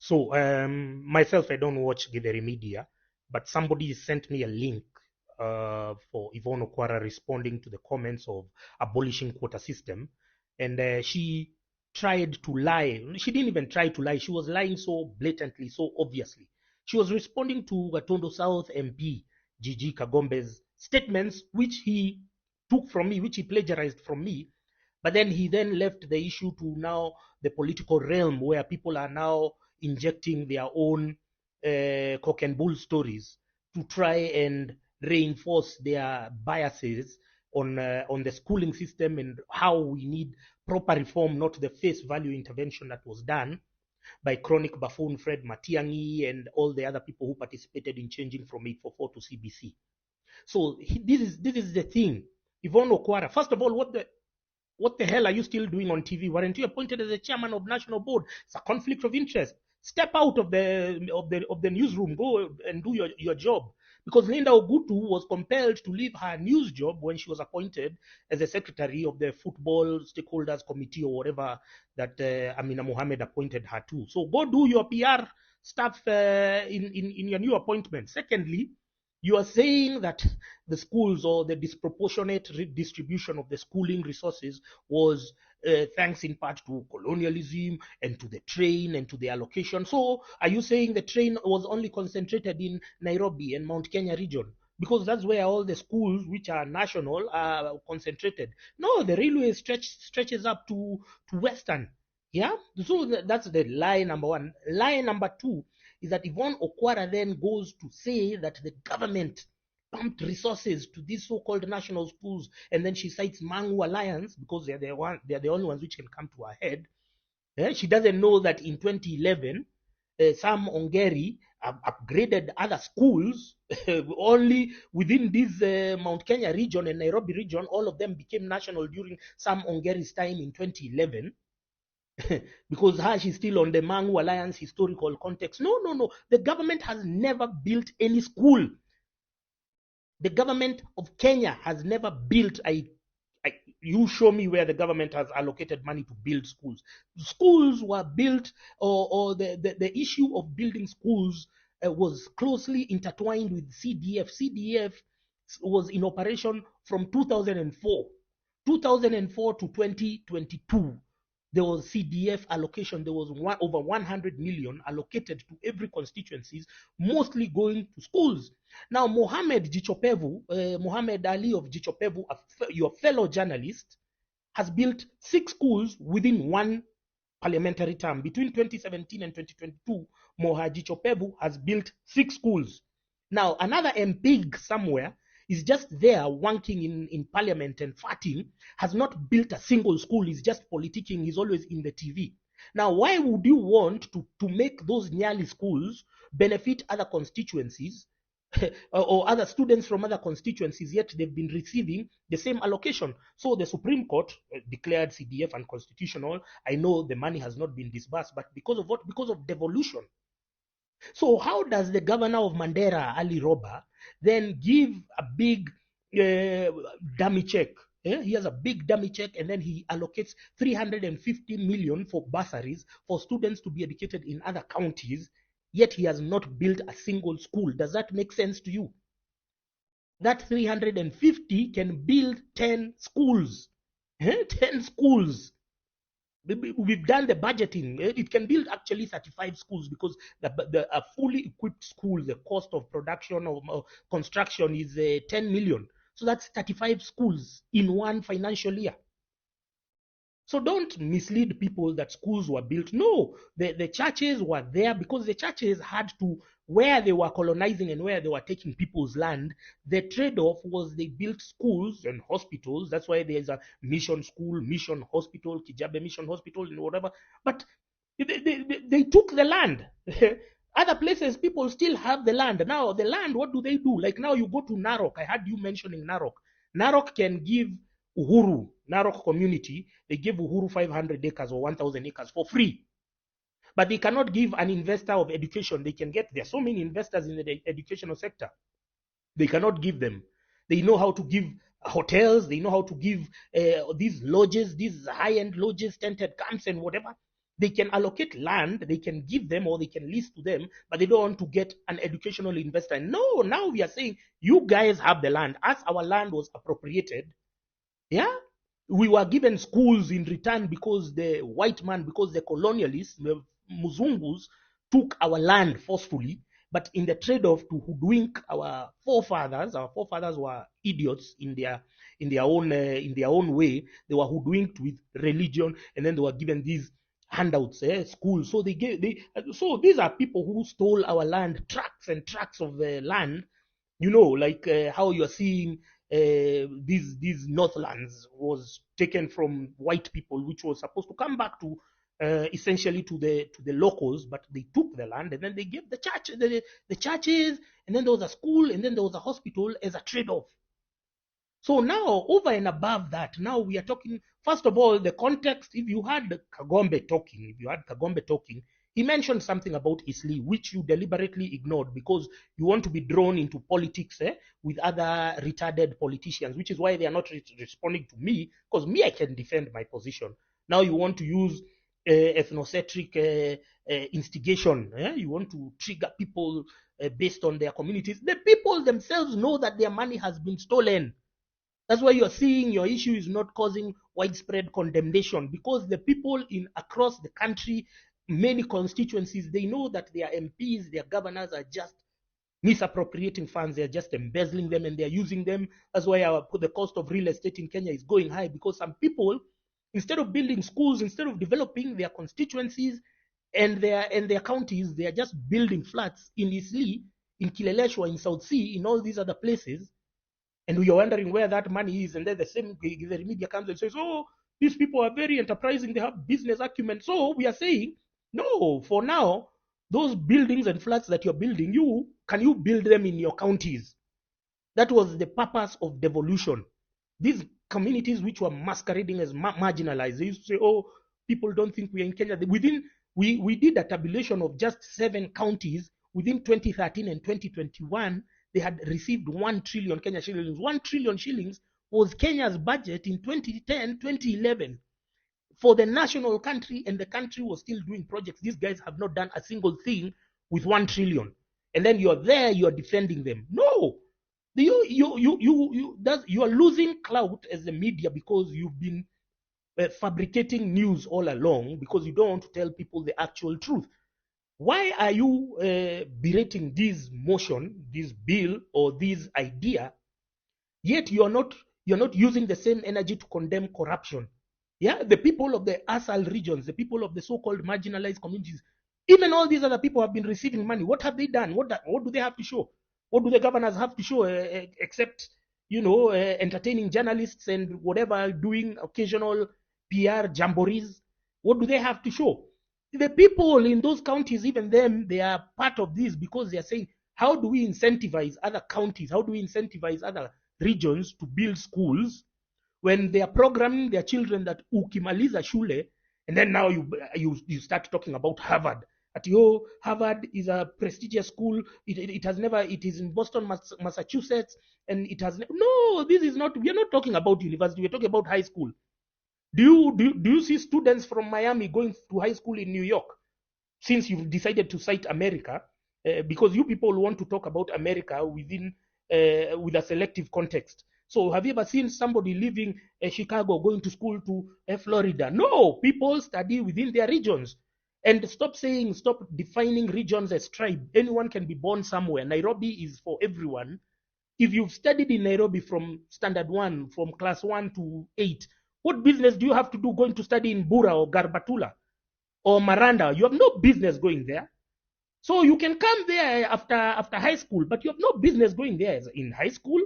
So myself, I don't watch Githeri Media, but somebody sent me a link for Yvonne Okwara responding to the comments of abolishing quota system, and she tried to lie. She didn't even try to lie. She was lying so blatantly, so obviously. She was responding to Gatondo South MP GG Kagombe's statements, which he took from me, which he plagiarized from me. But then he then left the issue to now the political realm where people are now injecting their own cock and bull stories to try and reinforce their biases on the schooling system and how we need proper reform, not the face value intervention that was done by chronic buffoon Fred Matiang'i and all the other people who participated in changing from 844 to CBC. So this is the thing. Yvonne Okwara, first of all, what the hell are you still doing on TV? Weren't you appointed as a chairman of national board? It's a conflict of interest. Step out of the newsroom. Go and do your job. Because Linda Ogutu was compelled to leave her news job when she was appointed as a secretary of the Football Stakeholders Committee or whatever that Amina Mohammed appointed her to. So go do your PR stuff in your new appointment. Secondly, you are saying that the schools or the disproportionate redistribution of the schooling resources was thanks in part to colonialism and to the train and to the allocation. So are you saying the train was only concentrated in Nairobi and Mount Kenya region? Because that's where all the schools which are national are concentrated. No, the railway stretches up to Western. Yeah, so that's the lie number one. Lie number two is that Yvonne Okwara then goes to say that the government pumped resources to these so-called national schools, and then she cites Mangu Alliance because they're the only ones which can come to her head. She doesn't know that in 2011, Sam Ongeri upgraded other schools only within this Mount Kenya region and Nairobi region. All of them became national during Sam Ongeri's time in 2011. Because she's still on the Mangu Alliance historical context. No. The government has never built any school. The government of Kenya has never built you show me where the government has allocated money to build schools. Schools were built, or the issue of building schools was closely intertwined with CDF. CDF was in operation from 2004 to 2022. There was CDF allocation. There was over 100 million allocated to every constituencies, mostly going to schools. Now, Mohammed Jichopevu, Mohammed Ali of Jichopevu, your fellow journalist, has built 6 schools within one parliamentary term. Between 2017 and 2022, Moha Jichopevu has built 6 schools. Now, another MPG somewhere is just there wanking in parliament and farting, has not built a single school, he's just politicking, he's always in the TV. Now, why would you want to make those Nyali schools benefit other constituencies or other students from other constituencies, yet they've been receiving the same allocation? So the Supreme Court declared CDF unconstitutional. I know the money has not been disbursed, but because of what? Because of devolution. So how does the governor of Mandera, Ali Roba, then give a big dummy check? He has a big dummy check, and then he allocates 350 million for bursaries for students to be educated in other counties, yet he has not built a single school. Does that make sense to you? That 350 can build 10 schools. 10 schools. We've done the budgeting. It can build actually 35 schools because a fully equipped school, the cost of production of construction is 10 million. So that's 35 schools in one financial year. So don't mislead people that schools were built. No, the churches were there because the churches had to, where they were colonizing and where they were taking people's land, the trade-off was they built schools and hospitals. That's why there's a mission school, mission hospital, Kijabe mission hospital, and whatever. But they took the land. Other places, people still have the land. Now, the land, what do they do? Like now you go to Narok. I had you mentioning Narok. Narok can give Uhuru, Narok community, they give Uhuru 500 acres or 1,000 acres for free. But they cannot give an investor of education. They can get, there are so many investors in the educational sector. They cannot give them. They know how to give hotels. They know how to give these lodges, these high-end lodges, tented camps and whatever. They can allocate land, they can give them or they can lease to them, but they don't want to get an educational investor. No, now we are saying you guys have the land. As our land was appropriated, yeah, we were given schools in return because the white man, because the colonialists, the Muzungus, took our land forcefully. But in the trade-off to hoodwink our forefathers were idiots in their own way. They were hoodwinked with religion, and then they were given these handouts, schools. So so these are people who stole our land, tracts and tracts of the land. Like how you're seeing these Northlands was taken from white people, which was supposed to come back to essentially to the locals, but they took the land and then they gave the churches, and then there was a school, and then there was a hospital as a trade-off. So now, over and above that, now we are talking, first of all, the context. If you had Kagombe talking, he mentioned something about Isli, which you deliberately ignored because you want to be drawn into politics with other retarded politicians, which is why they are not responding to me, because me, I can defend my position. Now you want to use ethnocentric instigation. You want to trigger people based on their communities. The people themselves know that their money has been stolen. That's why you're seeing your issue is not causing widespread condemnation, because the people across the country, many constituencies, they know that their MPs, their governors are just misappropriating funds. They're just embezzling them and they're using them. That's why the cost of real estate in Kenya is going high, because some people, instead of building schools, instead of developing their constituencies and their counties, they are just building flats in Isli, in Kileleshwa, in South Sea, in all these other places. And we are wondering where that money is. And then the media comes and says, oh, these people are very enterprising. They have business acumen. So we are saying, no, for now, those buildings and flats that you're building, can you build them in your counties? That was the purpose of devolution. These communities which were masquerading as marginalized, they used to say, oh, people don't think we are in Kenya. We did a tabulation of just 7 counties within 2013 and 2021. They had received 1 trillion Kenya shillings. 1 trillion shillings was Kenya's budget in 2010, 2011 for the national country, and the country was still doing projects. These guys have not done a single thing with 1 trillion. And then you're there, you're defending them. No, you are losing clout as the media because you've been fabricating news all along, because you don't want to tell people the actual truth. Why are you berating this motion, this bill, or this idea, yet you're not using the same energy to condemn corruption? Yeah, the people of the ASAL regions, the people of the so-called marginalized communities, even all these other people have been receiving money. What have they done? What do they have to show? What do the governors have to show except entertaining journalists and whatever, doing occasional PR jamborees? What do they have to show? The people in those counties, even them, they are part of this, because they are saying, how do we incentivize other counties? How do we incentivize other regions to build schools when they are programming their children that ukimaliza shule, and then now you start talking about Harvard. Harvard is a prestigious school. It is in Boston, Massachusetts, and it has no. This is not. We are not talking about university. We are talking about high school. Do you see students from Miami going to high school in New York? Since you've decided to cite America, because you people want to talk about America with a selective context. So have you ever seen somebody leaving Chicago going to school to Florida? No, people study within their regions. And stop defining regions as tribe. Anyone can be born somewhere. Nairobi is for everyone. If you've studied in Nairobi from standard 1, from class 1 to 8, what business do you have to do going to study in Bura or Garbatula or Maranda? You have no business going there. So you can come there after high school, but you have no business going there in high school.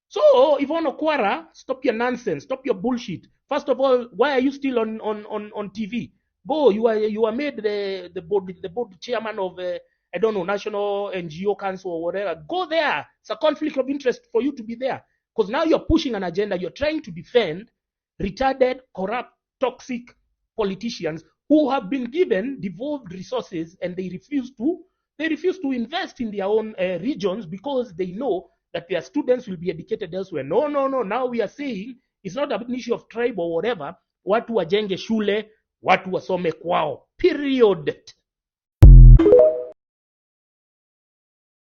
So Yvonne Okwara, stop your nonsense, stop your bullshit. First of all, why are you still on TV? Go, you are made the board chairman of I don't know, National NGO Council or whatever. Go there. It's a conflict of interest for you to be there, because now you're pushing an agenda. You're trying to defend retarded, corrupt, toxic politicians who have been given devolved resources, and they refuse to invest in their own regions, because they know that their students will be educated elsewhere. No. Now we are saying it's not an issue of tribe or whatever. Watu wajenge shule, watu wasome kwao period.